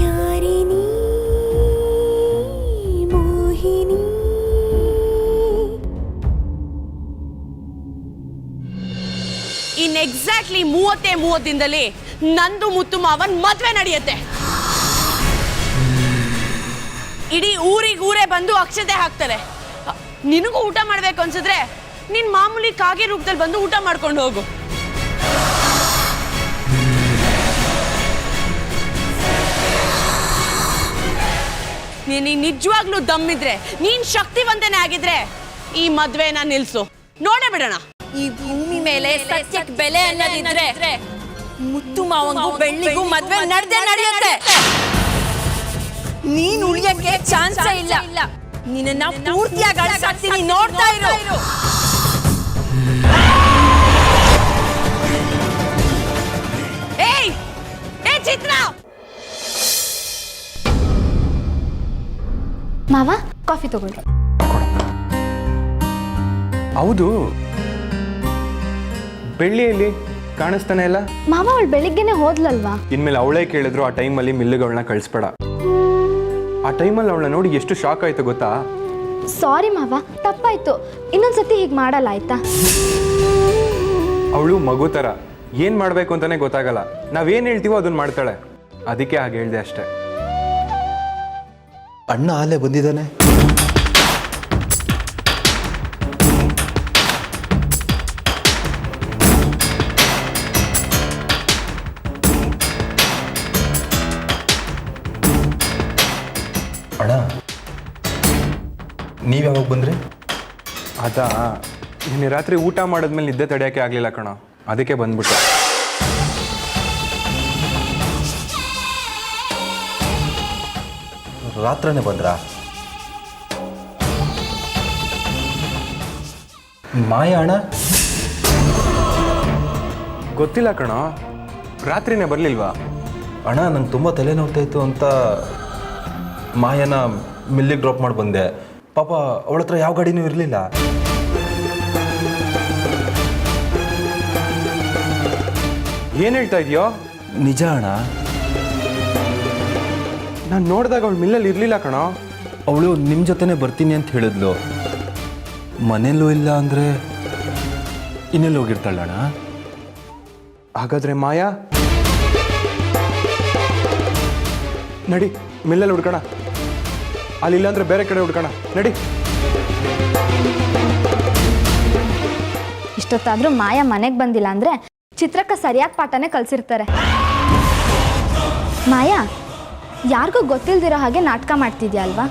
ಯಾರಿನಿ ಮೋಹಿನಿ. ಇನ್ exactly 30 ದಿನದಲ್ಲಿ ನಂದು ಮುತ್ತು ಮಾವನ್ ಮದ್ವೆ ನಡೆಯುತ್ತೆ. ಇಡೀ ಊರೇ ಬಂದು ಅಕ್ಷತೆ ಹಾಕ್ತಾರೆ. ನಿನಗೂ ಊಟ ಮಾಡ್ಬೇಕು ಅನ್ಸಿದ್ರೆ ನಿನ್ ಮಾಮೂಲಿ ಕಾಗೆ ರೂಪದಲ್ಲಿ ಬಂದು ಊಟ ಮಾಡ್ಕೊಂಡು ಹೋಗು. ನೀನು ನಿಜವಾಗ್ಲೂ ದಮ್ಮಿದ್ರೆ, ನೀನ್ ಶಕ್ತಿವಂತನೇ ಆಗಿದ್ರೆ ಈ ಮದ್ವೆನ ನಿಲ್ಸು, ನೋಡೇ ಬಿಡೋಣ. ಈ ಭೂಮಿ ಮೇಲೆ ಸತ್ಯಕ್ಕೆ ಬೆಲೆ ಅನ್ನೋದಿದ್ರೆ ಮುತ್ತು ಮಾವಂಗೂ ಬೆಳ್ಳಿಗೂ ಮದ್ವೆ ನಡೆಯುತ್ತೆ. ನೀನ್ ಉಳಿಯಕ್ಕೆ ಚಾನ್ಸ್ ಇಲ್ಲ. ನಿನ್ನ ಪೂರ್ತಿಯಾಗಿ ಅಳಿಸಾಕ್ತೀನಿ, ನೋಡ್ತಾ ಇರು. ಏಯ್ ಏ ಚಿತ್ರ, ಮಾವ ಕಾಫಿ ತಗೊಳ್ಳಿ. ಹೌದು, ಬೆಳ್ಳಿಯಲ್ಲಿ ಕಾಣಿಸ್ತಾನೆ ಇಲ್ಲ. ಮಾವ ಅವಳು ಬೆಳಿಗ್ಗೆನೆ ಹೋದ್ಲಲ್ವಾ? ಇನ್ಮೇಲೆ ಅವಳೇ ಕೇಳಿದ್ರು ಆ ಟೈಮಲ್ಲಿ ಮಿಲ್ಲುಗಳನ್ನ ಕಳಿಸ್ಬೇಡ. ಆ ಟೈಮಲ್ಲಿ ಅವಳನ್ನ ನೋಡಿ ಎಷ್ಟು ಶಾಕ್ ಆಯ್ತು ಗೊತ್ತಾ? ಸಾರಿ ಮಾವ, ತಪ್ಪಾಯ್ತು. ಇನ್ನೊಂದ್ಸತಿ ಹೀಗೆ ಮಾಡಲ್ಲ ಆಯ್ತಾ? ಅವಳು ಮಗು ಥರ, ಏನು ಮಾಡಬೇಕು ಅಂತಾನೆ ಗೊತ್ತಾಗಲ್ಲ. ನಾವೇನು ಹೇಳ್ತೀವೋ ಅದನ್ನ ಮಾಡ್ತಾಳೆ. ಅದಕ್ಕೆ ಹಾಗೆ ಹೇಳ್ದೆ ಅಷ್ಟೇ. ಅಣ್ಣ ಅಲ್ಲೇ ಬಂದಿದ್ದಾನೆ. ಅಣ್ಣ, ನೀವು ಯಾವಾಗ ಬಂದ್ರಿ? ಅದಾ, ನಿನ್ನೆ ರಾತ್ರಿ ಊಟ ಮಾಡಿದ್ಮೇಲೆ ನಿದ್ದೆ ತಡೆಯೋಕ್ಕೆ ಆಗಲಿಲ್ಲ ಕಣೋ, ಅದಕ್ಕೆ ಬಂದ್ಬಿಟ್ಟೆ. ರಾತ್ರನೇ ಬಂದ್ರಾ? ಮಾಯ ಅಣ್ಣ? ಗೊತ್ತಿಲ್ಲ ಕಣೋ, ರಾತ್ರಿನೇ ಬರಲಿಲ್ವಾ? ಅಣ್ಣ, ನಂಗೆ ತುಂಬ ತಲೆ ನೋಡ್ತಾ ಇತ್ತು ಅಂತ ಮಾಯನ ಮಿಲ್ಲಿಗೆ ಡ್ರಾಪ್ ಮಾಡಿ ಬಂದೆ. ಪಾಪ ಅವಳ ಹತ್ರ ಯಾವ ಗಾಡಿನೂ ಇರಲಿಲ್ಲ. ಏನು ಹೇಳ್ತಾ ಇದೆಯೋ? ನಿಜ ಅಣ್ಣ. ನಾನು ನೋಡಿದಾಗ ಅವಳು ಮಿಲ್ಲಲ್ಲಿ ಇರಲಿಲ್ಲ ಕಣೋ. ಅವಳು ನಿಮ್ಮ ಜೊತೆನೇ ಬರ್ತೀನಿ ಅಂತ ಹೇಳಿದ್ಲು. ಮನೇಲೂ ಇಲ್ಲ ಅಂದರೆ ಇನ್ನೆಲ್ಲಿ ಹೋಗಿರ್ತಾಳಣ್ಣ? ಹಾಗಾದ್ರೆ ಮಾಯಾ, ನಡಿ ಮಿಲ್ಲಲ್ಲಿ ಹುಡ್ಕೋಣ. ಅಲ್ಲಿಲ್ಲ ಅಂದ್ರೆ ಬೇರೆ ಕಡೆ ಹುಡ್ಕೋಣ, ನಡಿ. ಇಷ್ಟೊತ್ತಾದ್ರೂ ಮಾಯಾ ಮನೆಗೆ ಬಂದಿಲ್ಲ ಅಂದ್ರೆ ಚಿತ್ರಕ್ಕ ಸರಿಯಾಗಿ ಪಾಠನೇ ಕಲ್ಸಿರ್ತಾರೆ. ಮಾಯಾ, ಯಾರಿಗೂ ಗೊತ್ತಿಲ್ದಿರೋ ಹಾಗೆ ನಾಟಕ ಮಾಡ್ತಿದ್ಯಾ ಅಲ್ವಾ?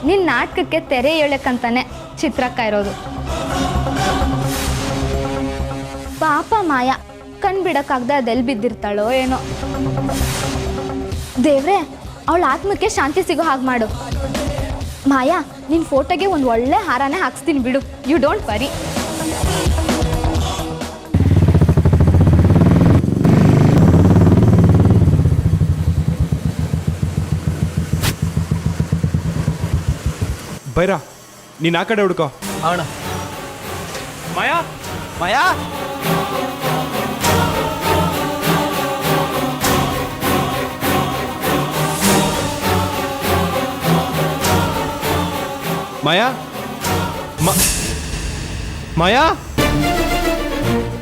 ನಿನ್ನ ನಾಟಕಕ್ಕೆ ತೆರೆ ಎಳಕ್ಕಂತಾನೆ ಚಿತ್ರಕ್ಕ ಇರೋದು. ಪಾಪ ಮಾಯಾ, ಕಣ್ ಬಿಡಕ್ಕಾಗ್ದೆ ಅದೆಲ್ಲಿ ಬಿದ್ದಿರ್ತಾಳೋ ಏನೋ. ದೇವ್ರೆ, ಅವಳ ಆತ್ಮಕ್ಕೆ ಶಾಂತಿ ಸಿಗೋ ಹಾಗೆ ಮಾಡು. ಮಾಯಾ, ನಿನ್ನ ಫೋಟೋಗೆ ಒಂದು ಒಳ್ಳೆ ಹಾರನೇ ಹಾಕ್ಸ್ತೀನಿ ಬಿಡು. You don't worry. ಬೈರಾ, ನೀನು ಆ ಕಡೆ ಹುಡ್ಕೋ. ಅಣ್ಣ. ಮಾಯಾ, ಮಾಯಾ, ಮಾಯಾ, ಮಾಯಾ,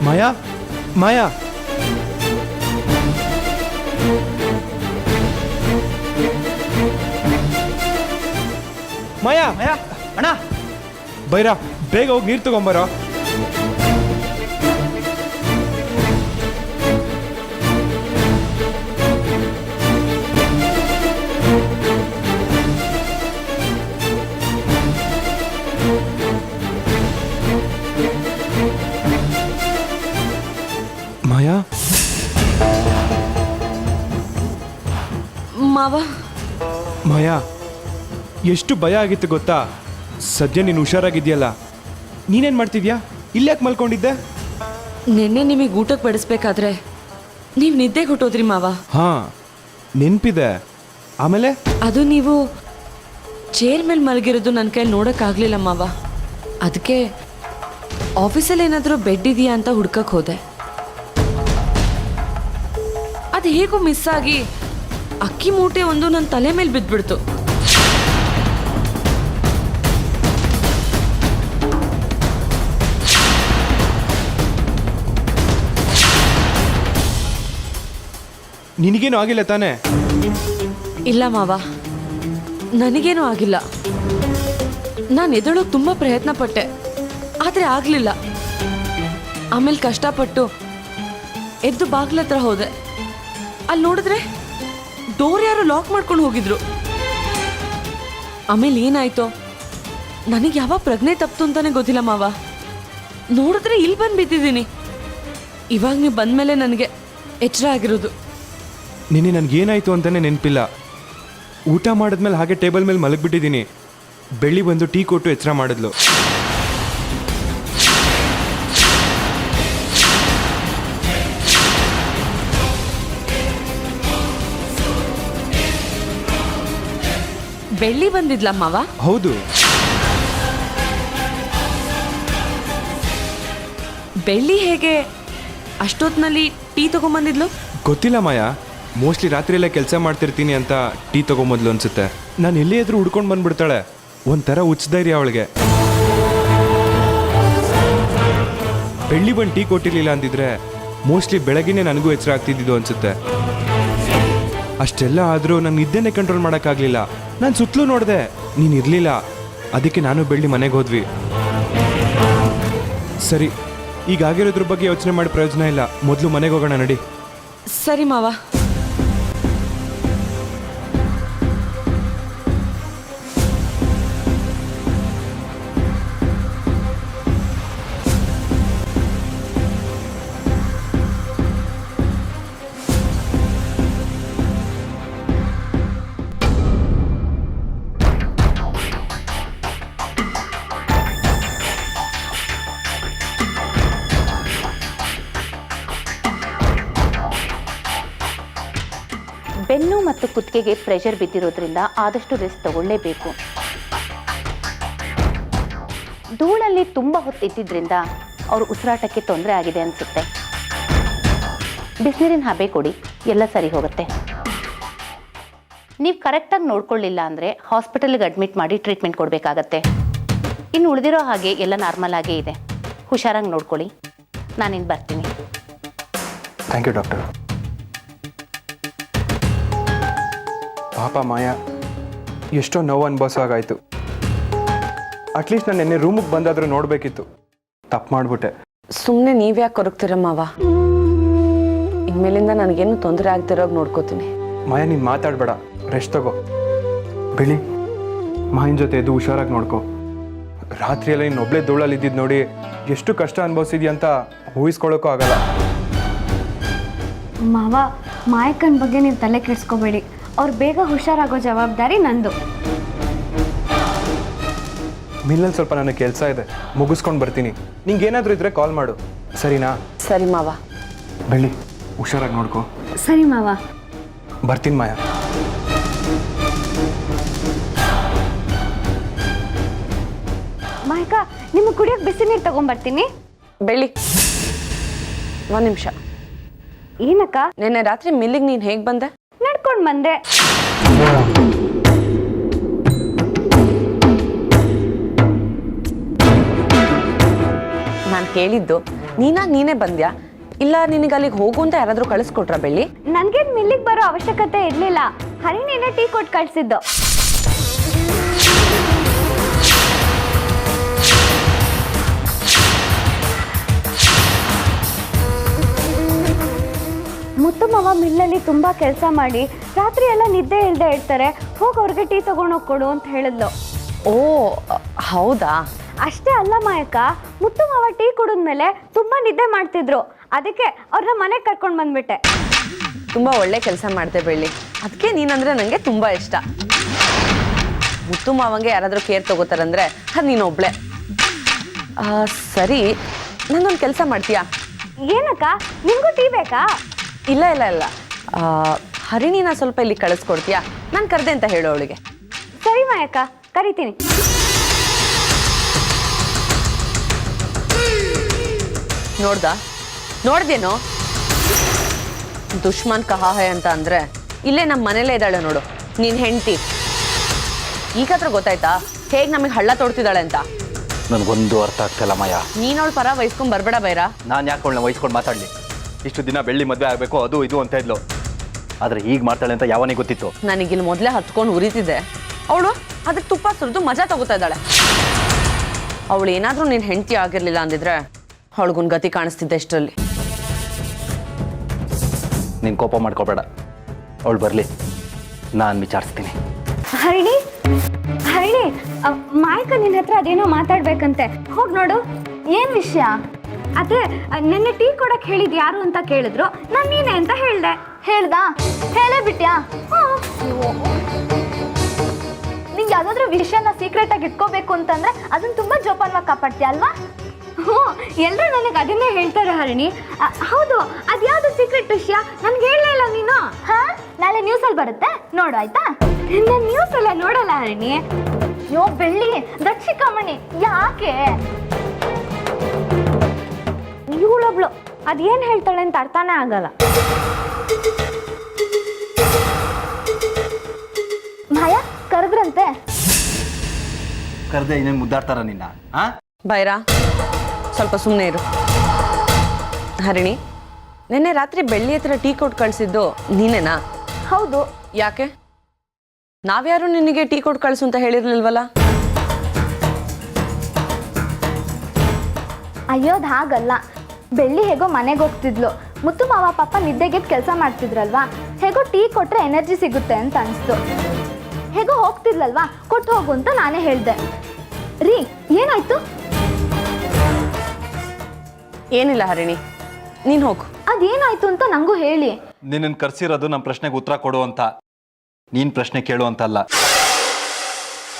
ಮಾಯಾ, ಮಾಯಾ. ಮಾಯಾ, ಮಾಯಾ, ಅಣ್ಣ. ಬೈರಾ, ಬೇಗ ಹೋಗಿ ನೀರು ತಗೊಂಬರೋ. ಮಾಯಾ, ಮಾವ. ಮಾಯಾ, ಎಷ್ಟು ಭಯ ಆಗಿತ್ತು ಗೊತ್ತಾ? ಸದ್ಯ ನೀನು ಹುಷಾರಾಗಿದ್ಯಲ್ಲ. ನೀನೇನು ಮಾಡ್ತಿದ್ಯಾ? ಇಲ್ಲ್ಯಾಕೆ ಮಲ್ಕೊಂಡಿದ್ದೆ? ನಿನ್ನೆ ನಿಮಗೆ ಊಟಕ್ಕೆ ಬಡಿಸ್ಬೇಕಾದ್ರೆ ನೀವು ನಿದ್ದೆಗೆ ಹೊಟ್ಟೋದ್ರಿ ಮಾವ. ಹಾಂ, ನೆನಪಿದೆ. ಆಮೇಲೆ ಅದು ನೀವು ಚೇರ್ ಮೇಲೆ ಮಲಗಿರೋದು ನನ್ನ ಕೈಲಿ ನೋಡೋಕ್ಕಾಗಲಿಲ್ಲ ಮಾವ. ಅದಕ್ಕೆ ಆಫೀಸಲ್ಲಿ ಏನಾದರೂ ಬೆಡ್ ಇದೆಯಾ ಅಂತ ಹುಡ್ಕಕ್ಕೆ ಹೋದೆ. ಅದು ಹೇಗೋ ಮಿಸ್ ಆಗಿ ಅಕ್ಕಿ ಮೂಟೆ ಒಂದು ನನ್ನ ತಲೆ ಮೇಲೆ ಬಿದ್ದುಬಿಡ್ತು. ನಿನಗೇನು ಆಗಿಲ್ಲ ತಾನೇ? ಇಲ್ಲ ಮಾವ, ನನಗೇನೂ ಆಗಿಲ್ಲ. ನಾನು ಎದ್ದೇಳೋಕೆ ತುಂಬ ಪ್ರಯತ್ನ ಪಟ್ಟೆ, ಆದರೆ ಆಗಲಿಲ್ಲ. ಆಮೇಲೆ ಕಷ್ಟಪಟ್ಟು ಎದ್ದು ಬಾಗ್ಲ ಹತ್ರ ಹೋದೆ. ಅಲ್ಲಿ ನೋಡಿದ್ರೆ ಡೋರ್ ಯಾರು ಲಾಕ್ ಮಾಡ್ಕೊಂಡು ಹೋಗಿದ್ರು. ಆಮೇಲೆ ಏನಾಯ್ತೋ ನನಗೆ ಯಾವಾಗ ಪ್ರಜ್ಞೆ ತಪ್ಪಿತು ಅಂತಾನೆ ಗೊತ್ತಿಲ್ಲ ಮಾವ. ನೋಡಿದ್ರೆ ಇಲ್ಲಿ ಬಂದು ಬಿದ್ದಿದ್ದೀನಿ. ಇವಾಗ ನೀವು ಬಂದಮೇಲೆ ನನಗೆ ಎಚ್ಚರ ಆಗಿರೋದು. ನಿನ್ನೆ ನನಗೇನಾಯಿತು ಅಂತಲೇ ನೆನಪಿಲ್ಲ. ಊಟ ಮಾಡಿದ್ಮೇಲೆ ಹಾಗೆ ಟೇಬಲ್ ಮೇಲೆ ಮಲಗಿಬಿಟ್ಟಿದ್ದೀನಿ. ಬೆಳ್ಳಿ ಬಂದು ಟೀ ಕೊಟ್ಟು ಎಚ್ಚರ ಮಾಡಿದ್ಲು. ಬೆಳ್ಳಿ ಬಂದಿದ್ಲ ಮಾವ? ಹೌದು. ಬೆಳ್ಳಿ ಹೇಗೆ ಅಷ್ಟೊತ್ತಿನಲ್ಲಿ ಟೀ ತಗೊಂಬಂದಿದ್ಲು? ಗೊತ್ತಿಲ್ಲ ಮಾಯಾ, ಮೋಸ್ಟ್ಲಿ ರಾತ್ರಿಯೆಲ್ಲ ಕೆಲಸ ಮಾಡ್ತಿರ್ತೀನಿ ಅಂತ ಟೀ ತೊಗೊಂಬದ್ಲು ಅನ್ಸುತ್ತೆ. ನಾನು ಎಲ್ಲಿ ಎದುರು ಹುಡ್ಕೊಂಡು ಬಂದ್ಬಿಡ್ತಾಳೆ. ಒಂಥರ ಹುಚ್ಚಧೈರ್ಯ ಅವಳಿಗೆ. ಬೆಳ್ಳಿ ಬಂದು ಟೀ ಕೊಟ್ಟಿರ್ಲಿಲ್ಲ ಅಂದಿದ್ರೆ ಮೋಸ್ಟ್ಲಿ ಬೆಳಗ್ಗೆನೇ ನನಗೂ ಎಚ್ಚರ ಆಗ್ತಿದ್ದಿದ್ದು ಅನ್ಸುತ್ತೆ. ಅಷ್ಟೆಲ್ಲ ಆದರೂ ನಾನು ನಿದ್ದೆನೇ ಕಂಟ್ರೋಲ್ ಮಾಡೋಕ್ಕಾಗಲಿಲ್ಲ. ನಾನು ಸುತ್ತಲೂ ನೋಡಿದೆ, ನೀನು ಇರಲಿಲ್ಲ. ಅದಕ್ಕೆ ನಾನು ಬೆಳ್ಳಿ ಮನೆಗೆ ಹೋದ್ವಿ. ಸರಿ, ಈಗ ಆಗಿರೋದ್ರ ಬಗ್ಗೆ ಯೋಚನೆ ಮಾಡಿ ಪ್ರಯೋಜನ ಇಲ್ಲ. ಮೊದಲು ಮನೆಗೆ ಹೋಗೋಣ ನಡಿ. ಸರಿ ಮಾವ. ಬೆನ್ನು ಮತ್ತು ಕುತ್ತಿಗೆಗೆ ಪ್ರೆಷರ್ ಬಿದ್ದಿರೋದ್ರಿಂದ ಆದಷ್ಟು ರೆಸ್ಟ್ ತಗೊಳ್ಳೇಬೇಕು. ಧೂಳಲ್ಲಿ ತುಂಬ ಹೊತ್ತು ಇದ್ದಿದ್ದರಿಂದ ಅವ್ರ ಉಸಿರಾಟಕ್ಕೆ ತೊಂದರೆ ಆಗಿದೆ ಅನಿಸುತ್ತೆ. ಬಿಸಿನೀರಿನ ಹಬೆ ಕೊಡಿ, ಎಲ್ಲ ಸರಿ ಹೋಗುತ್ತೆ. ನೀವು ಕರೆಕ್ಟಾಗಿ ನೋಡ್ಕೊಳ್ಳಿಲ್ಲ ಅಂದರೆ ಹಾಸ್ಪಿಟಲ್ಗೆ ಅಡ್ಮಿಟ್ ಮಾಡಿ ಟ್ರೀಟ್ಮೆಂಟ್ ಕೊಡಬೇಕಾಗತ್ತೆ. ಇನ್ನು ಉಳಿದಿರೋ ಹಾಗೆ ಎಲ್ಲ ನಾರ್ಮಲ್ ಆಗೇ ಇದೆ. ಹುಷಾರಾಗಿ ನೋಡ್ಕೊಳ್ಳಿ. ನಾನಿನ್ನು ಬರ್ತೀನಿ. Thank you doctor. ಪಾಪ ಮಾಯಾ ಎಷ್ಟೋ ನೋವು ಅನುಭವಿಸೋಗಾಯಿತು. ಅಟ್ಲೀಸ್ಟ್ ನಾನು ನಿನ್ನೆ ರೂಮಿಗೆ ಬಂದಾದರೂ ನೋಡಬೇಕಿತ್ತು. ತಪ್ಪು ಮಾಡಿಬಿಟ್ಟೆ. ಸುಮ್ಮನೆ ನೀವ್ಯಾಕೆ ಕೊರಗ್ತೀರ ಮಾವ? ಇನ್ಮೇಲಿಂದ ನನಗೇನು ತೊಂದರೆ ಆಗ್ತಿರೋಗಿ ನೋಡ್ಕೋತೀನಿ. ಮಾಯಾ, ನೀನು ಮಾತಾಡಬೇಡ, ರೆಸ್ಟ್ ತಗೋ. ಬೆಳಿ, ಮಾಯನ ಜೊತೆ ಎದ್ದು ಹುಷಾರಾಗಿ ನೋಡ್ಕೊ. ರಾತ್ರಿಯೆಲ್ಲ ನೀನು ಒಬ್ಬಳೇ ಧೂಳಲ್ಲಿ ಇದ್ದಿದ್ದು ನೋಡಿ ಎಷ್ಟು ಕಷ್ಟ ಅನುಭವಿಸಿದ್ಯಾ ಅಂತ ಊಹಿಸ್ಕೊಳ್ಳೋಕ್ಕೂ ಆಗಲ್ಲ. ಮಾವ, ಮಾಯಕ್ಕನ ಬಗ್ಗೆ ನೀವು ತಲೆ ಕೆಡಿಸ್ಕೋಬೇಡಿ. ಅವ್ರು ಬೇಗ ಹುಷಾರಾಗೋ ಜವಾಬ್ದಾರಿ ನಂದು. ಮಿಲ್ಲಲ್ಲಿ ಸ್ವಲ್ಪ ನನಗೆ ಕೆಲಸ ಇದೆ, ಮುಗಿಸ್ಕೊಂಡು ಬರ್ತೀನಿ. ನಿಂಗೇನಾದರೂ ಇದ್ರೆ ಕಾಲ್ ಮಾಡು, ಸರಿನಾ? ಸರಿ ಮಾವ. ಬೆಳ್ಳಿ, ಹುಷಾರಾಗಿ ನೋಡ್ಕೊ. ಸರಿ ಮಾವ. ಬರ್ತೀನಿ ಮಾಯಾ. ಮಾಯಕ್ಕ, ನಿಮಗೆ ಕುಡಿಯೋಕೆ ಬಿಸಿ ನೀರು ತಗೊಂಬರ್ತೀನಿ. ಬೆಳ್ಳಿ, ಒಂದು ನಿಮಿಷ. ಏನಕ್ಕ? ನಿನ್ನೆ ರಾತ್ರಿ ಮಿಲ್ಲಿಗೆ ನೀನು ಹೇಗೆ ಬಂದೆ? ನಡ್ಕೊಂಡು ಬಂದೆ. ನಾನು ಕೇಳಿದ್ದು ನೀನೇ ಬಂದ್ಯಾ, ಇಲ್ಲ ನಿನಗೆ ಅಲ್ಲಿಗೆ ಹೋಗು ಅಂತ ಯಾರಾದರೂ ಕಳಿಸ್ಕೊಟ್ರಾ ಬೆಳ್ಳಿ? ನನಗೇನು ಮಿಲ್ಲಿಗೆ ಬರೋ ಅವಶ್ಯಕತೆ ಇರಲಿಲ್ಲ. ಹರಿಣಿನೇ ಟೀ ಕೊಟ್ಟು ಕಳಿಸಿದ್ದು. ಮುತ್ತು ಮಾವ ಮಿಲ್ಲಲ್ಲಿ ತುಂಬ ಕೆಲಸ ಮಾಡಿ ರಾತ್ರಿ ಎಲ್ಲ ನಿದ್ದೆ ಇಲ್ಲದೆ ಇರ್ತಾರೆ. ಹೋಗಿ ಅವ್ರಿಗೆ ಟೀ ತಗೊಂಡೋಗಿ ಕೊಡು ಅಂತ ಹೇಳಿದ್ಲು. ಓ ಹೌದಾ? ಅಷ್ಟೇ ಅಲ್ಲ ಮಾಯಕ್ಕ, ಮುತ್ತು ಮಾವ ಟೀ ಕುಡಿದ್ಮೇಲೆ ತುಂಬ ನಿದ್ದೆ ಮಾಡ್ತಿದ್ರು. ಅದಕ್ಕೆ ಅವ್ರನ್ನ ಮನೆಗೆ ಕರ್ಕೊಂಡು ಬಂದ್ಬಿಟ್ಟೆ. ತುಂಬ ಒಳ್ಳೆ ಕೆಲಸ ಮಾಡಿದೆ ಬೆಳ್ಳಿ. ಅದಕ್ಕೆ ನೀನಂದರೆ ನನಗೆ ತುಂಬ ಇಷ್ಟ. ಮುತ್ತು ಮಾವಂಗೆ ಯಾರಾದರೂ ಕೇರ್ ತಗೋತಾರಂದ್ರೆ ಅದು ನೀನೊಬ್ಳೆ. ಸರಿ, ನನ್ನೊಂದು ಕೆಲಸ ಮಾಡ್ತೀಯಾ? ಏನಕ್ಕ, ನಿಮಗೂ ಟೀ ಬೇಕಾ? ಇಲ್ಲ ಇಲ್ಲ ಇಲ್ಲ, ಹರಿಣಿನ ಸ್ವಲ್ಪ ಇಲ್ಲಿ ಕಳಿಸ್ಕೊಡ್ತೀಯಾ? ನಾನು ಕರೆದೆ ಅಂತ ಹೇಳು ಅವಳಿಗೆ. ಸರಿ ಮಾಯಕ್ಕ, ಕರಿತೀನಿ. ನೋಡ್ದೇನೋ ದುಶ್ಮನ್ ಕಹಾ ಹೈ ಅಂತ ಅಂದರೆ ಇಲ್ಲೇ ನಮ್ಮ ಮನೇಲೇ ಇದ್ದಾಳೆ ನೋಡು ನೀನ್ ಹೆಂಡ್ತಿ. ಈಗಾದ್ರೂ ಗೊತ್ತಾಯ್ತಾ ಹೇಗೆ ನಮಗೆ ಹಳ್ಳ ತೋಡ್ತಿದ್ದಾಳೆ ಅಂತ? ನನಗೊಂದು ಅರ್ಥ ಆಗ್ತಿಲ್ಲ ಮಾಯಾ. ನೀನ್ ಅವಳು ಪರ ವಹಿಸ್ಕೊಂಡ್ ಬರ್ಬೇಡ ಬೈರ. ನಾನು ಯಾಕೆ ಅವಳನ್ನ ವಹಿಸ್ಕೊಂಡು ಮಾತಾಡಲಿ? ಇಷ್ಟು ದಿನ ಬೆಳ್ಳಿ ಮದುವೆ ಆಗಬೇಕು ಅದು ಇದು ಅಂತ ಇದ್ಲು, ಆದರೆ ಈಗ ಮಾಡ್ತಾಳೆ ಅಂತ ಯಾವನಿಗೆ ಗೊತ್ತಿತ್ತು? ನನಗಿಲ್ಲಿ ಮೊದಲೇ ಹತ್ಕೊಂಡು ಉರಿತಿದ್ದೆ. ಅವಳು ಅದಕ್ಕೆ ತುಪ್ಪ ಸುರಿದು ಮಜಾ ತಗೋತಾ ಇದ್ದಾಳೆ. ಅವಳು ಏನಾದ್ರೂ ನೀನ್ ಹೆಂಡತಿ ಆಗಿರ್ಲಿಲ್ಲ ಅಂದಿದ್ರೆ ಅವಳಿಗೊಂದು ಗತಿ ಕಾಣಿಸ್ತಿದ್ದೆ ಇಷ್ಟರಲ್ಲಿ. ನೀನು ಕೋಪ ಮಾಡ್ಕೋಬೇಡ, ಅವಳು ಬರಲಿ, ನಾನು ವಿಚಾರಿಸ್ತೀನಿ. ಹರಿಣಿ ಹರಿಣಿ, ಮಾಯಕ ನಿನ್ನ ಹತ್ರ ಅದೇನೋ ಮಾತಾಡ್ಬೇಕಂತೆ, ಹೋಗಿ ನೋಡು. ಏನ್ ವಿಷಯ? ಅದೇ ನಿನ್ನೆ ಟೀ ಕೊಡಕ್ ಹೇಳಿದ್ ಯಾರು ಅಂತ ಕೇಳಿದ್ರು, ನಾನು ನೀನೆ ಅಂತ ಹೇಳ್ದ ಹೇಳೇ ಬಿಟ್ಯಾ? ನಿಂಗೆ ಯಾವ್ದಾದ್ರು ವಿಷಯನ ಸೀಕ್ರೆಟ್ ಆಗಿ ಇಟ್ಕೋಬೇಕು ಅಂತಂದ್ರೆ ಅದನ್ನ ತುಂಬಾ ಜೋಪಾನವಾಗಿ ಕಾಪಾಡ್ತೀಯ ಅಲ್ವಾ? ಹ್ಞೂ, ಎಲ್ಲರೂ ನನಗೆ ಅದನ್ನೇ ಹೇಳ್ತಾರೆ ಹರಿಣಿ. ಹೌದು, ಅದ್ಯಾವುದು ಸೀಕ್ರೆಟ್ ವಿಷಯ ನನ್ಗೆ ಹೇಳಲಿಲ್ಲ ನೀನು. ಹಾ, ನಾಳೆ ನ್ಯೂಸಲ್ಲಿ ಬರುತ್ತೆ ನೋಡು, ಆಯ್ತಾ? ನಾನು ನ್ಯೂಸ್ ಎಲ್ಲ ನೋಡಲ್ಲ ಹರಿಣಿ. ಯೋ ಬೆಳ್ಳಿ ದಕ್ಷಿಕಮಣಿ, ಯಾಕೆ ಇವಳೊಬ್ಳು ಅದೇನು ಹೇಳ್ತಾಳೆ ಅಂತ ಅರ್ಥನೇ ಆಗಲ್ಲ. ಮಾಯಾ ಕರೆದ್ರಂತೆ. ಕರೆದೆ ಇನ್ನೇನು ಮುದ್ದಾಡ್ತಾರ ನಿನ್ನ? ಬೈರಾ ಸ್ವಲ್ಪ ಸುಮ್ಮನೆ ಇರು. ಹರಿಣಿ, ನಿನ್ನೆ ರಾತ್ರಿ ಬೆಳ್ಳಿ ಹತ್ರ ಟೀ ಕೊಟ್ಟು ಕಳಿಸಿದ್ದು ನೀನೇನಾ? ಹೌದು. ಯಾಕೆ? ನಾವ್ಯಾರು ನಿನಗೆ ಟೀ ಕೊಟ್ಟು ಕಳಿಸು ಅಂತ ಹೇಳಿರ್ಲಿಲ್ವಲ್ಲ? ಅಯ್ಯೋದು ಹಾಗಲ್ಲ, ಬೆಳ್ಳಿ ಹೇಗೋ ಮನೆಗೆ ಹೋಗ್ತಿದ್ಲು, ಮುತ್ತು ಮಾವ ಪಾಪ ನಿದ್ದೆಗೆದ್ದು ಕೆಲಸ ಮಾಡ್ತಿದ್ರಲ್ವಾ, ಹೇಗೋ ಟೀ ಕೊಟ್ಟರೆ ಎನರ್ಜಿ ಸಿಗುತ್ತೆ ಅಂತ ಅನಿಸ್ತು. ಹೇಗೋ ಹೋಗ್ತಿದ್ಲಲ್ವಾ, ಕೊಟ್ಟು ಹೋಗು ಅಂತ ನಾನೇ ಹೇಳಿದೆ. ರೀ, ಏನಾಯ್ತು? ಏನಿಲ್ಲ ಹರಿಣಿ, ನೀನು ಹೋಗು. ಅದೇನಾಯ್ತು ಅಂತ ನಂಗೂ ಹೇಳಿ. ನಿನ್ನನ್ನು ಕರ್ಸಿರೋದು ನಮ್ಮ ಪ್ರಶ್ನೆಗೆ ಉತ್ತರ ಕೊಡು ಅಂತ, ನೀನು ಪ್ರಶ್ನೆ ಕೇಳು ಅಂತ ಅಲ್ಲ.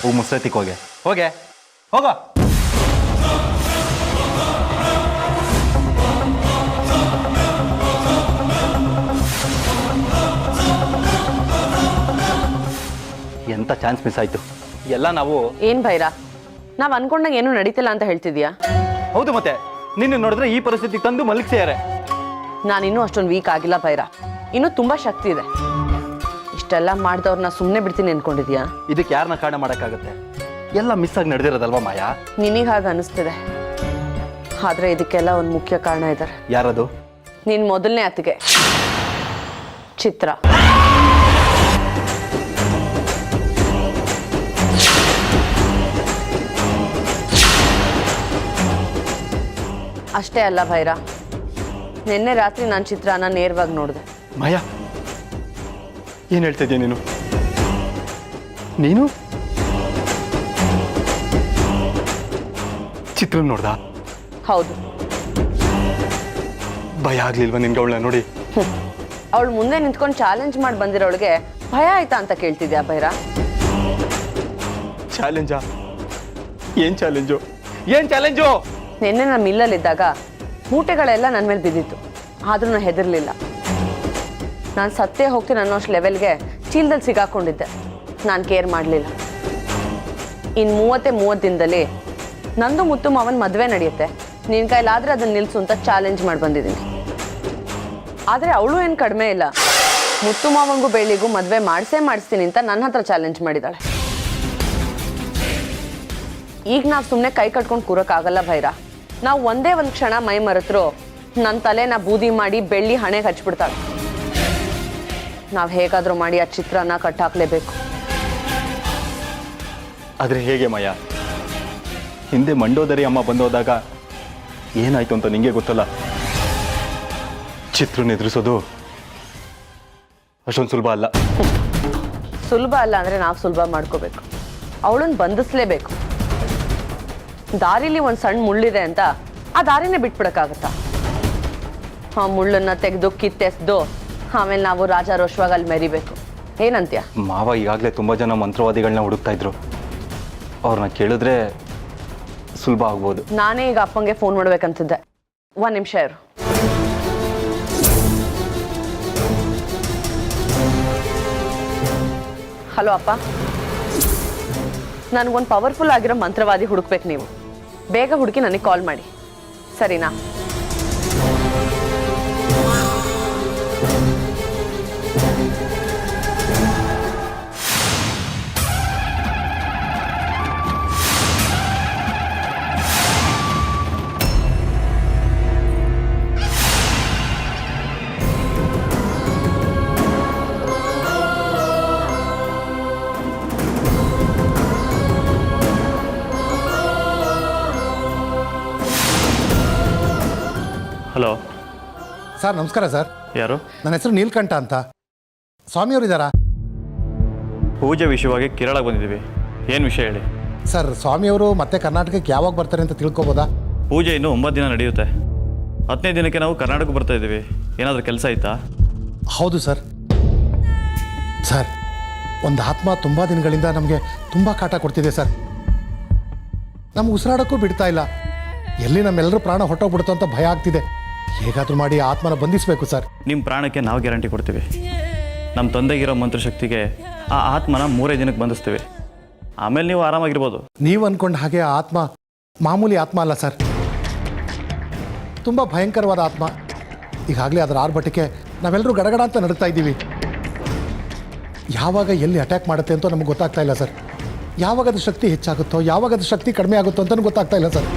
ಹೋಗಿ ಮುಸ್ಸತಿಗೆ ಹೋಗೆ ಹೋಗ. ಎಂತ ಚಾನ್ಸ್ ಮಿಸ್ ಆಯ್ತು. ಎಲ್ಲ ನಾವು ಏನ್ ಭೈರಾ, ನಾವ್ ಅನ್ಕೊಂಡಂಗೆ ಏನು ನಡೀತಿಲ್ಲ ಅಂತ ಹೇಳ್ತಿದ್ಯಾ? ಹೌದು, ಮತ್ತೆ ನಿನ್ನ ನೋಡಿದ್ರೆ ಈ ಪರಿಸ್ಥಿತಿಗೆ ತಂದು ಮಲಗಿಸ್ಯಾರೆ. ನಾನಿನ್ನೂ ಅಷ್ಟೊಂದು ವೀಕ್ ಆಗಿಲ್ಲ ಭೈರಾ, ಇನ್ನೂ ತುಂಬಾ ಶಕ್ತಿ ಇದೆ. ಇಷ್ಟೆಲ್ಲ ಮಾಡಿದವ್ರನ್ನ ಸುಮ್ಮನೆ ಬಿಡ್ತೀನಿ ಅನ್ಕೊಂಡಿದ್ಯಾ? ಇದಕ್ಕೆ ಯಾರನ್ನ ಕಾರಣ ಮಾಡೋಕ್ಕಾಗತ್ತೆ? ಎಲ್ಲ ಮಿಸ್ ಆಗಿ ನಡೆದಿರೋದಲ್ವಾ ಮಾಯಾ? ನಿನಗೆ ಹಾಗೆ ಅನಿಸ್ತಿದೆ, ಆದ್ರೆ ಇದಕ್ಕೆಲ್ಲ ಒಂದು ಮುಖ್ಯ ಕಾರಣ ಇದ್ದಾರೆ. ಯಾರದು? ನಿನ್ ಮೊದಲನೇ ಅತ್ತಿಗೆ ಚಿತ್ರ. ಅಷ್ಟೇ ಅಲ್ಲ ಭೈರಾ, ನಿನ್ನೆ ರಾತ್ರಿ ನಾನು ಚಿತ್ರನ ನೇರವಾಗಿ ನೋಡಿದೆ. ಮಾಯಾ, ಏನು ಹೇಳ್ತಿದ್ಯಾ ನೀನು? ನೀನು ಚಿತ್ರ ನೋಡ್ದ? ಹೌದು. ಭಯ ಆಗ್ಲಿಲ್ವಾ ನಿನ್ಗೆ ಅವಳನ್ನ ನೋಡಿ? ಅವಳು ಮುಂದೆ ನಿಂತ್ಕೊಂಡು ಚಾಲೆಂಜ್ ಮಾಡಿ ಬಂದಿರೋಳಿಗೆ ಭಯ ಆಯ್ತಾ ಅಂತ ಕೇಳ್ತಿದ್ಯಾ ಭೈರಾ? ಚಾಲೆಂಜಾ? ಏನ್ ಚಾಲೆಂಜು? ಏನ್ ಚಾಲೆಂಜು? ನಿನ್ನೆ ನಾನು ಮಿಲ್ಲಲ್ಲಿದ್ದಾಗ ಮೂಟೆಗಳೆಲ್ಲ ನನ್ನ ಮೇಲೆ ಬಿದ್ದಿತ್ತು, ಆದ್ರೂ ನಾನು ಹೆದರ್ಲಿಲ್ಲ. ನಾನು ಸತ್ತೇ ಹೋಗ್ತೀನಿ ಅನ್ನೋಷ್ಟು ಲೆವೆಲ್ಗೆ ಚೀಲದಲ್ಲಿ ಸಿಗಾಕೊಂಡಿದ್ದೆ. ನಾನು ಕೇರ್ ಮಾಡಲಿಲ್ಲ. ಇನ್ನು 30 ದಿನದಲ್ಲಿ ನಂದು ಮುತ್ತು ಮಾವನ ಮದುವೆ ನಡೆಯುತ್ತೆ, ನಿನ್ನ ಕೈಲಾದ್ರೆ ಅದನ್ನ ನಿಲ್ಸು ಅಂತ ಚಾಲೆಂಜ್ ಮಾಡಿ ಬಂದಿದ್ದೀನಿ. ಆದರೆ ಅವಳು ಏನು ಕಡಿಮೆ ಇಲ್ಲ, ಮುತ್ತು ಮಾವನಿಗೂ ಬೆಳ್ಳಿಗೂ ಮದುವೆ ಮಾಡಿಸ್ತೀನಿ ಅಂತ ನನ್ನ ಹತ್ರ ಚಾಲೆಂಜ್ ಮಾಡಿದ್ದಾಳೆ. ಈಗ ನಾವು ಸುಮ್ಮನೆ ಕೈ ಕಟ್ಕೊಂಡು ಕೂರೋಕ್ಕಾಗಲ್ಲ ಭೈರಾ. ನಾವು ಒಂದೇ ಒಂದು ಕ್ಷಣ ಮೈ ಮರೆತರು ನನ್ನ ತಲೆನ ಬೂದಿ ಮಾಡಿ ಬೆಳ್ಳಿ ಹಣೆಗೆ ಹಚ್ಬಿಡ್ತಾಳೆ. ನಾವು ಹೇಗಾದರೂ ಮಾಡಿ ಆ ಚಿತ್ರನ ಕಟ್ಟಾಕ್ಲೇಬೇಕು. ಆದ್ರೆ ಹೇಗೆ ಮಾಯಾ? ಹಿಂದೆ ಮಂಡೋದರಿ ಅಮ್ಮ ಬಂದೋದಾಗ ಏನಾಯ್ತು ಅಂತ ನಿಂಗೆ ಗೊತ್ತಲ್ಲ. ಚಿತ್ರನ ಎದುರಿಸೋದು ಅಷ್ಟೊಂದು ಸುಲಭ ಅಲ್ಲ. ಸುಲಭ ಅಲ್ಲ ಅಂದರೆ ನಾವು ಸುಲಭ ಮಾಡ್ಕೋಬೇಕು. ಅವಳನ್ನು ಬಂಧಿಸ್ಲೇಬೇಕು. ದಾರಿಲಿ ಒಂದು ಸಣ್ಣ ಮುಳ್ಳಿದೆ ಅಂತ ಆ ದಾರಿನೇ ಬಿಟ್ಬಿಡಕ್ಕಾಗತ್ತಾ? ಆ ಮುಳ್ಳನ್ನು ತೆಗೆದು ಕಿತ್ತೆಸ್ದು ಆಮೇಲೆ ನಾವು ರಾಜಾರೋಷವಾಗಿ ಅಲ್ಲಿ ಮೆರಿಬೇಕು. ಏನಂತ್ಯ? ಮಾವ ಈಗಾಗಲೇ ತುಂಬ ಜನ ಮಂತ್ರವಾದಿಗಳನ್ನ ಹುಡುಕ್ತಾ ಇದ್ರು. ಅವ್ರನ್ನ ಕೇಳಿದ್ರೆ ಸುಲಭ ಆಗ್ಬೋದು. ನಾನೇ ಈಗ ಅಪ್ಪಂಗೆ ಫೋನ್ ಮಾಡ್ಬೇಕಂತಿದ್ದೆ. 1 ನಿಮಿಷ ಇರು. ಹಲೋ ಅಪ್ಪ, ನನಗೊಂದು ಪವರ್ಫುಲ್ ಆಗಿರೋ ಮಂತ್ರವಾದಿ ಹುಡುಕ್ಬೇಕು. ನೀವು ಬೇಗ ಹುಡುಕಿ ನನಗೆ ಕಾಲ್ ಮಾಡಿ, ಸರಿನಾ? ಸರ್ ನಮಸ್ಕಾರ ಸರ್. ಯಾರು? ನನ್ನ ಹೆಸರು ನೀಲ್ಕಂಠ ಅಂತ. ಸ್ವಾಮಿಯವರು ಇದ್ದಾರಾ? ಪೂಜೆ ವಿಷಯವಾಗಿ ಕೇರಳಕ್ಕೆ ಬಂದಿದ್ದೀವಿ. ಏನು ವಿಷಯ ಹೇಳಿ. ಸರ್ ಸ್ವಾಮಿಯವರು ಮತ್ತೆ ಕರ್ನಾಟಕಕ್ಕೆ ಯಾವಾಗ ಬರ್ತಾರೆ ಅಂತ ತಿಳ್ಕೊಬೋದಾ? ಪೂಜೆ ಇನ್ನೂ 9 ದಿನ ನಡೆಯುತ್ತೆ. 10ನೇ ದಿನಕ್ಕೆ ನಾವು ಕರ್ನಾಟಕಕ್ಕೆ ಬರ್ತಾ ಇದ್ದೀವಿ. ಏನಾದರೂ ಕೆಲಸ ಆಯ್ತಾ? ಹೌದು ಸರ್. ಸರ್ ಒಂದು ಆತ್ಮ ತುಂಬ ದಿನಗಳಿಂದ ನಮಗೆ ತುಂಬ ಕಾಟ ಕೊಡ್ತಿದೆ ಸರ್. ನಮ್ಗೆ ಉಸಿರಾಡೋಕ್ಕೂ ಬಿಡ್ತಾ ಇಲ್ಲ. ಎಲ್ಲಿ ನಮ್ಮೆಲ್ಲರೂ ಪ್ರಾಣ ಹೊಟ್ಟೋಗ್ಬಿಡುತ್ತೋ ಅಂತ ಭಯ ಆಗ್ತಿದೆ. ಹೇಗಾದರೂ ಮಾಡಿ ಆ ಆತ್ಮನ ಬಂಧಿಸಬೇಕು ಸರ್. ನಿಮ್ಮ ಪ್ರಾಣಕ್ಕೆ ನಾವು ಗ್ಯಾರಂಟಿ ಕೊಡ್ತೀವಿ. ನಮ್ಮ ತಂದೆಗಿರೋ ಮಂತ್ರಶಕ್ತಿಗೆ ಆ ಆತ್ಮನ 3 ದಿನಕ್ಕೆ ಬಂಧಿಸ್ತೀವಿ. ಆಮೇಲೆ ನೀವು ಆರಾಮಾಗಿರ್ಬೋದು. ನೀವು ಅಂದ್ಕೊಂಡ ಹಾಗೆ ಆ ಆತ್ಮ ಮಾಮೂಲಿ ಆತ್ಮ ಅಲ್ಲ ಸರ್. ತುಂಬ ಭಯಂಕರವಾದ ಆತ್ಮ. ಈಗಾಗಲೇ ಅದರ ಆರ್ಭಟಕ್ಕೆ ನಾವೆಲ್ಲರೂ ಗಡಗಡ ಅಂತ ನಡುತ್ತಾ ಇದ್ದೀವಿ. ಯಾವಾಗ ಎಲ್ಲಿ ಅಟ್ಯಾಕ್ ಮಾಡುತ್ತೆ ಅಂತ ನಮಗೆ ಗೊತ್ತಾಗ್ತಾ ಇಲ್ಲ ಸರ್. ಯಾವಾಗ ಅದು ಶಕ್ತಿ ಹೆಚ್ಚಾಗುತ್ತೋ ಯಾವಾಗ ಅದು ಶಕ್ತಿ ಕಡಿಮೆ ಆಗುತ್ತೋ ಅಂತಲೂ ಗೊತ್ತಾಗ್ತಾ ಇಲ್ಲ ಸರ್.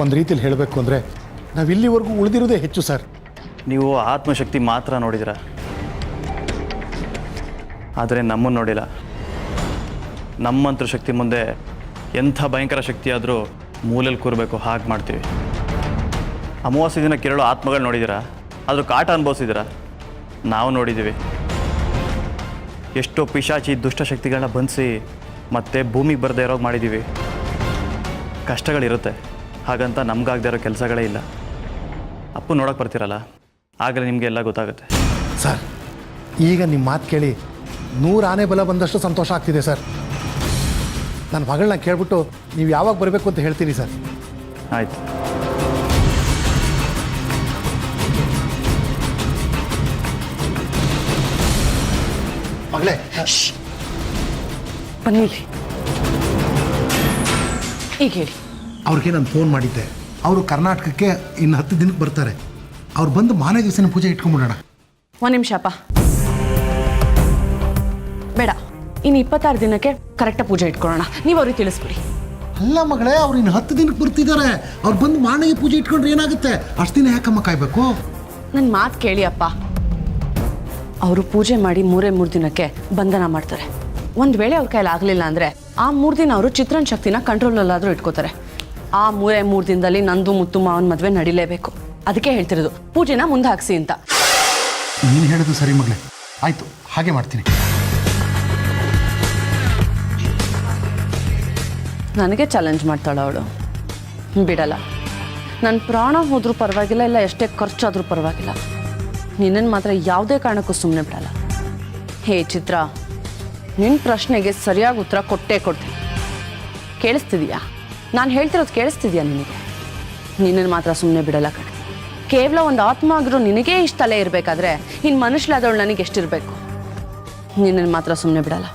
ಒಂದು ರೀತಿಯಲ್ಲಿ ಹೇಳಬೇಕು ಅಂದರೆ ನಾವು ಇಲ್ಲಿವರೆಗೂ ಉಳಿದಿರೋದೇ ಹೆಚ್ಚು ಸರ್. ನೀವು ಆತ್ಮಶಕ್ತಿ ಮಾತ್ರ ನೋಡಿದಿರ, ಆದರೆ ನಮ್ಮನ್ನು ನೋಡಿಲ್ಲ. ನಮ್ಮ ಮಂತ್ರಶಕ್ತಿ ಮುಂದೆ ಎಂಥ ಭಯಂಕರ ಶಕ್ತಿ ಆದರೂ ಮೂಲೆಯಲ್ಲಿ ಕೂರಬೇಕು ಹಾಗೆ ಮಾಡ್ತೀವಿ. ಅಮಾವಾಸ್ಯೆ ದಿನ ಕೇರಳ ಆತ್ಮಗಳು ನೋಡಿದ್ದೀರಾ? ಅದ್ರ ಕಾಟ ಅನುಭವಿಸಿದ್ದೀರಾ? ನಾವು ನೋಡಿದ್ದೀವಿ. ಎಷ್ಟೋ ಪಿಶಾಚಿ ದುಷ್ಟಶಕ್ತಿಗಳನ್ನ ಬಂಧಿಸಿ ಮತ್ತೆ ಭೂಮಿಗೆ ಬರದೇ ಇರೋಗಿ ಮಾಡಿದ್ದೀವಿ. ಕಷ್ಟಗಳಿರುತ್ತೆ, ಹಾಗಂತ ನಮಗಾಗದೇ ಇರೋ ಕೆಲಸಗಳೇ ಇಲ್ಲ. ಅಪ್ಪು ನೋಡೋಕೆ ಬರ್ತೀರಲ್ಲ, ಆಗಲೇ ನಿಮಗೆ ಎಲ್ಲ ಗೊತ್ತಾಗುತ್ತೆ. ಸರ್ ಈಗ ನಿಮ್ಮ ಮಾತು ಕೇಳಿ 100 ಆನೆ ಬಲ ಬಂದಷ್ಟು ಸಂತೋಷ ಆಗ್ತಿದೆ ಸರ್. ನನ್ನ ಮಗಳನ್ನ ಕೇಳ್ಬಿಟ್ಟು ನೀವು ಯಾವಾಗ ಬರಬೇಕು ಅಂತ ಹೇಳ್ತೀನಿ ಸರ್. ಆಯಿತು. ಮಗಳೇ ಬನ್ನಿ ಈಗ ಹೇಳಿ. ಅವ್ರಿಗೆ ನಾನು ಫೋನ್ ಮಾಡಿದ್ದೆ. ಅವರು ಕರ್ನಾಟಕಕ್ಕೆ ಇನ್ನು 10 ದಿನಕ್ಕೆ ಬರ್ತಾರೆ. ಅವ್ರು ಬಂದು ಮಾರನೇ ದಿವಸನ ಪೂಜೆ ಇಟ್ಕೊಂಡ್ಬಿಡೋಣ. 1 ನಿಮಿಷಪ್ಪ, ಬೇಡ. ಇನ್ನು 26 ದಿನಕ್ಕೆ ಕರೆಕ್ಟಾಗಿ ಪೂಜೆ ಇಟ್ಕೊಳ್ಳೋಣ. ನೀವು ಅವ್ರಿಗೆ ತಿಳಿಸ್ಬಿಡಿ. ಅಲ್ಲ ಮಗಳೇ, ಅವ್ರು ಇನ್ನು 10 ದಿನಕ್ಕೆ ಬರ್ತಿದ್ದಾರೆ. ಅವ್ರು ಬಂದು ಮಾರನೆಗೆ ಪೂಜೆ ಇಟ್ಕೊಂಡ್ರೆ ಏನಾಗುತ್ತೆ? ಅಷ್ಟು ದಿನ ಯಾಕಮ್ಮ ಕಾಯ್ಬೇಕು? ನನ್ನ ಮಾತು ಕೇಳಿ ಅಪ್ಪ. ಅವರು ಪೂಜೆ ಮಾಡಿ 3 ದಿನಕ್ಕೆ ಬಂಧನ ಮಾಡ್ತಾರೆ. ಒಂದು ವೇಳೆ ಅವ್ರ ಕೈಲಿ ಆಗಲಿಲ್ಲ ಅಂದರೆ ಆ 3 ದಿನ ಅವರು ಚಿತ್ರನ ಶಕ್ತಿನ ಕಂಟ್ರೋಲಲ್ಲಾದರೂ ಇಟ್ಕೋತಾರೆ. ಆ 3 ದಿನದಲ್ಲಿ ನಂದು ಮುತ್ತು ಮಾವನ ಮದುವೆ ನಡಿಲೇಬೇಕು. ಅದಕ್ಕೆ ಹೇಳ್ತಿರೋದು ಪೂಜೆನ ಮುಂದೆ ಹಾಕ್ಸಿ ಅಂತ. ನೀನು ಹೇಳೋದು ಸರಿ ಮಗಳೇ, ಆಯಿತು, ಹಾಗೆ ಮಾಡ್ತೀನಿ. ನನಗೆ ಚಾಲೆಂಜ್ ಮಾಡ್ತಾಳೆ ಅವಳು. ಬಿಡಲ್ಲ. ನನ್ನ ಪ್ರಾಣ ಹೋದ್ರೂ ಪರವಾಗಿಲ್ಲ, ಇಲ್ಲ ಎಷ್ಟೇ ಖರ್ಚಾದರೂ ಪರವಾಗಿಲ್ಲ. ನಿನ್ನನ್ನು ಮಾತ್ರ ಯಾವುದೇ ಕಾರಣಕ್ಕೂ ಸುಮ್ಮನೆ ಬಿಡಲ್ಲ. ಹೇ ಚಿತ್ರ, ನಿನ್ನ ಪ್ರಶ್ನೆಗೆ ಸರಿಯಾಗಿ ಉತ್ತರ ಕೊಟ್ಟೇ ಕೊಡ್ತೀನಿ. ಕೇಳಿಸ್ತಿದೀಯಾ? ನಾನು ಹೇಳ್ತಿರೋದು ಕೇಳಿಸ್ತಿದ್ಯಾ ನಿನಗೆ? ನಿನ್ನನ್ನು ಮಾತ್ರ ಸುಮ್ಮನೆ ಬಿಡಲ್ಲ ಕಣೆ. ಕೇವಲ ಒಂದು ಆತ್ಮ ಆಗಿರೋ ನಿನಗೇ ಇಷ್ಟು ತಲೆ ಇರಬೇಕಾದ್ರೆ ಇನ್ನು ಮನುಷ್ಯಲಾದವಳು ನನಗೆ ಎಷ್ಟಿರಬೇಕು? ನಿನ್ನನ್ನು ಮಾತ್ರ ಸುಮ್ಮನೆ ಬಿಡಲ್ಲ.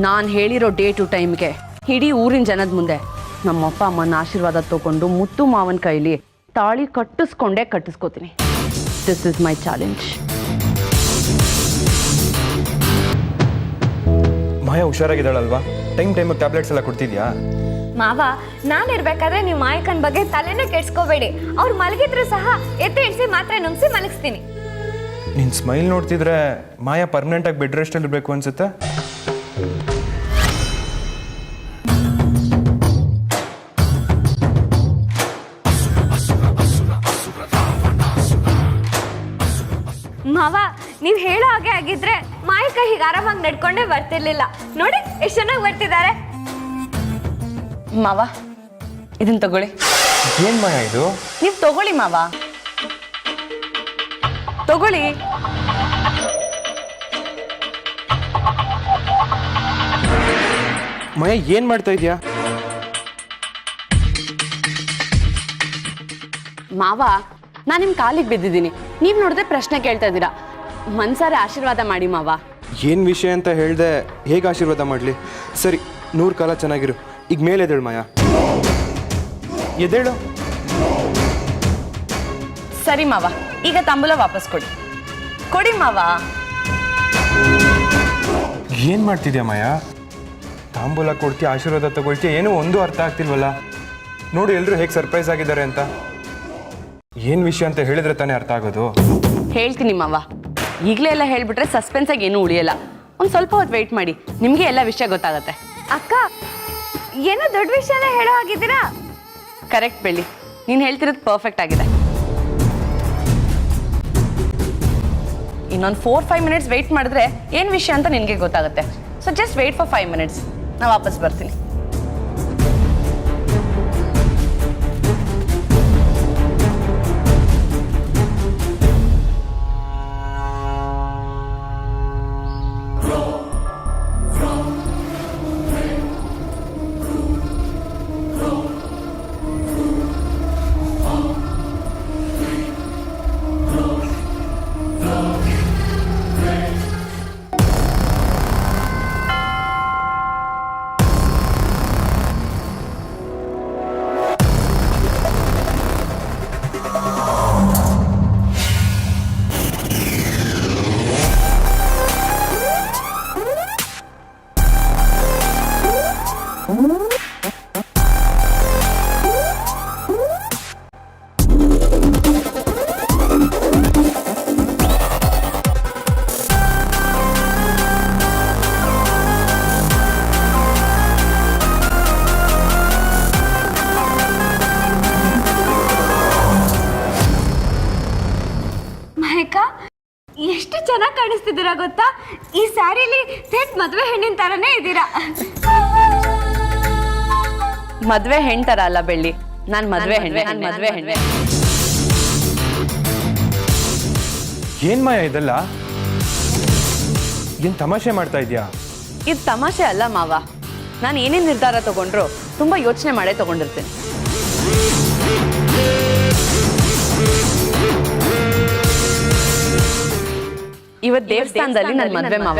ನಾನು ಹೇಳಿರೋ ಡೇ ಟು ಟೈಮ್ಗೆ ಇಡೀ ಊರಿನ ಜನದ ಮುಂದೆ ನಮ್ಮ ಅಪ್ಪ ಅಮ್ಮನ ಆಶೀರ್ವಾದ ತಗೊಂಡು ಮುತ್ತು ಮಾವನ ಕೈಲಿ ತಾಳಿ ಕಟ್ಟಿಸ್ಕೊಂಡೇ ಕಟ್ಟಿಸ್ಕೋತೀನಿ. This is my challenge. Maya ಹುಷಾರಾಗಿದ್ದಾಳಲ್ವಾ? ಟೈಮಿಗೆ ಟ್ಯಾಬ್ಲೆಟ್ಸ್ ಎಲ್ಲ ಕೊಡ್ತಿದ್ಯಾ? ಮಾವ, ನಾನಿರ್ಬೇಕಾದ್ರೆ ನೀವು ಮಾಯಕನ ಬಗ್ಗೆ ತಲೆನೇ ಕೆಡ್ಸ್ಕೋಬೇಡಿ. ಅವ್ರು ಮಲಗಿದ್ರು ಸಹ ಎತ್ತಿ ಇಳಿಸಿ ಮಾತ್ರೆ ನುಂಗ್ಸಿ ಮಲಗಿಸ್ತೀನಿ. ನಿನ್ನ ಸ್ಮೈಲ್ ನೋಡ್ತಿದ್ರೆ ಮಾಯಾ ಪರ್ಮನೆಂಟಾಗಿ ಬೆಡ್ ರೆಸ್ಟಲ್ಲಿ ಇರಬೇಕು ಅನ್ಸುತ್ತೆ. ಮಾವ, ನೀವು ಹೇಳೋ ಹಾಗೆ ಆಗಿದ್ರೆ ಮಾಯಕ ಹೀಗೆ ಆರಾಮಾಗಿ ನಡ್ಕೊಂಡೇ ಬರ್ತಿರ್ಲಿಲ್ಲ. ನೋಡಿ ಎಷ್ಟು ಚೆನ್ನಾಗಿ ಬರ್ತಿದ್ದಾರೆ. ಮಾವ, ಇದನ್ನ ತಗೊಳ್ಳಿ. ಏನು ಮಾಯಾ ಇದು? ನೀವು ತಗೊಳ್ಳಿ ಮಾವ, ತಗೊಳ್ಳಿ. ಮಾಯಾ ಏನು ಮಾಡ್ತಾ ಇದೆಯಾ? ಮಾವ, ನಾನು ನಿಮ್ಮ ಕಾಲಿಗೆ ಬಿದ್ದಿದ್ದೀನಿ. ನೀವು ನೋಡಿದ್ರೆ ಪ್ರಶ್ನೆ ಕೇಳ್ತಾ ಇದ್ದೀರಾ. ಮನ್ಸಾರೆ ಆಶೀರ್ವಾದ ಮಾಡಿ ಮಾವ. ಏನು ವಿಷಯ ಅಂತ ಹೇಳ್ದೆ ಹೇಗೆ ಆಶೀರ್ವಾದ ಮಾಡಲಿ? ಸರಿ, 100 ಕಾಲ ಚೆನ್ನಾಗಿರು. ಈಗ ಮೇಲೆ ಎದ್ದೇಳು ಮಾಯಾ, ಎದ್ದೇಳು. ಸರಿ ಮಾವ, ಈಗ ತಾಂಬೂಲ ವಾಪಸ್ ಕೊಡಿ. ಕೊಡಿ ಮಾವ. ಏನು ಮಾಡ್ತಿದ್ಯಾ ಮಾಯಾ? ತಾಂಬೂಲ ಕೊಡ್ತೀಯ, ಆಶೀರ್ವಾದ ತಗೊಳ್ತೀಯ, ಏನೂ ಒಂದು ಅರ್ಥ ಆಗ್ತಿಲ್ವಲ್ಲ. ನೋಡು ಎಲ್ಲರೂ ಹೇಗೆ ಸರ್ಪ್ರೈಸ್ ಆಗಿದ್ದಾರೆ ಅಂತ. ಏನು ವಿಷಯ ಅಂತ ಹೇಳಿದ್ರೆ ತಾನೇ ಅರ್ಥ ಆಗೋದು. ಹೇಳ್ತೀನಿ ಮಾವ. ಈಗಲೇ ಎಲ್ಲ ಹೇಳ್ಬಿಟ್ರೆ ಸಸ್ಪೆನ್ಸಾಗಿ ಏನೂ ಉಳಿಯಲ್ಲ. ಒಂದು ಸ್ವಲ್ಪ ಹೊತ್ತು ವೆಯ್ಟ್ ಮಾಡಿ, ನಿಮಗೆ ಎಲ್ಲ ವಿಷಯ ಗೊತ್ತಾಗತ್ತೆ. ಅಕ್ಕ, ಏನೋ ದೊಡ್ಡ ವಿಷಯನ ಹೇಳೋ ಹಾಗಿದ್ದೀರಾ? ಕರೆಕ್ಟ್ ಬೆಳ್ಳಿ, ನೀನು ಹೇಳ್ತಿರೋದು ಪರ್ಫೆಕ್ಟ್ ಆಗಿದೆ. ಇನ್ನೊಂದು 4-5 ಮಿನಿಟ್ಸ್ ವೆಯ್ಟ್ ಮಾಡಿದ್ರೆ ಏನು ವಿಷಯ ಅಂತ ನಿನಗೆ ಗೊತ್ತಾಗುತ್ತೆ. So just wait for 5 minutes, ನಾನು ವಾಪಸ್ ಬರ್ತೀನಿ. ಎಷ್ಟು ಚೆನ್ನಾಗಿ ಕಾಣಿಸ್ತಿದ್ದೀರಾ ಗೊತ್ತಾ? ಈ ಸ್ಯಾರಿಲಿ ಥೇಟ್ ಮದುವೆ ಹೆಣ್ಣಿನ ತರನೇ ಇದ್ದೀರಾ. ಮದ್ವೆ ಹೆಣ್ ತರ ಅಲ್ಲ ಬೆಳ್ಳಿ, ನಾನು ಮದ್ವೆ ಹೆಣ್ಣೆ. ಏನ್ ಮಾಯ ಇದೆಲ್ಲ? ಏನ್ ತಮಾಷೆ ಮಾಡ್ತಾ ಇದೀಯಾ? ಇದು ತಮಾಷೆ ಅಲ್ಲ ಮಾವ. ನಾನು ಏನೇ ನಿರ್ಧಾರ ತಗೊಂಡ್ರು ತುಂಬಾ ಯೋಚನೆ ಮಾಡೇ ತಗೊಂಡಿರ್ತೀನಿ. ಇವತ್ತು ದೇವಸ್ಥಾನದಲ್ಲಿ ನನ್ನ ಮದ್ವೆ ಮಾವ.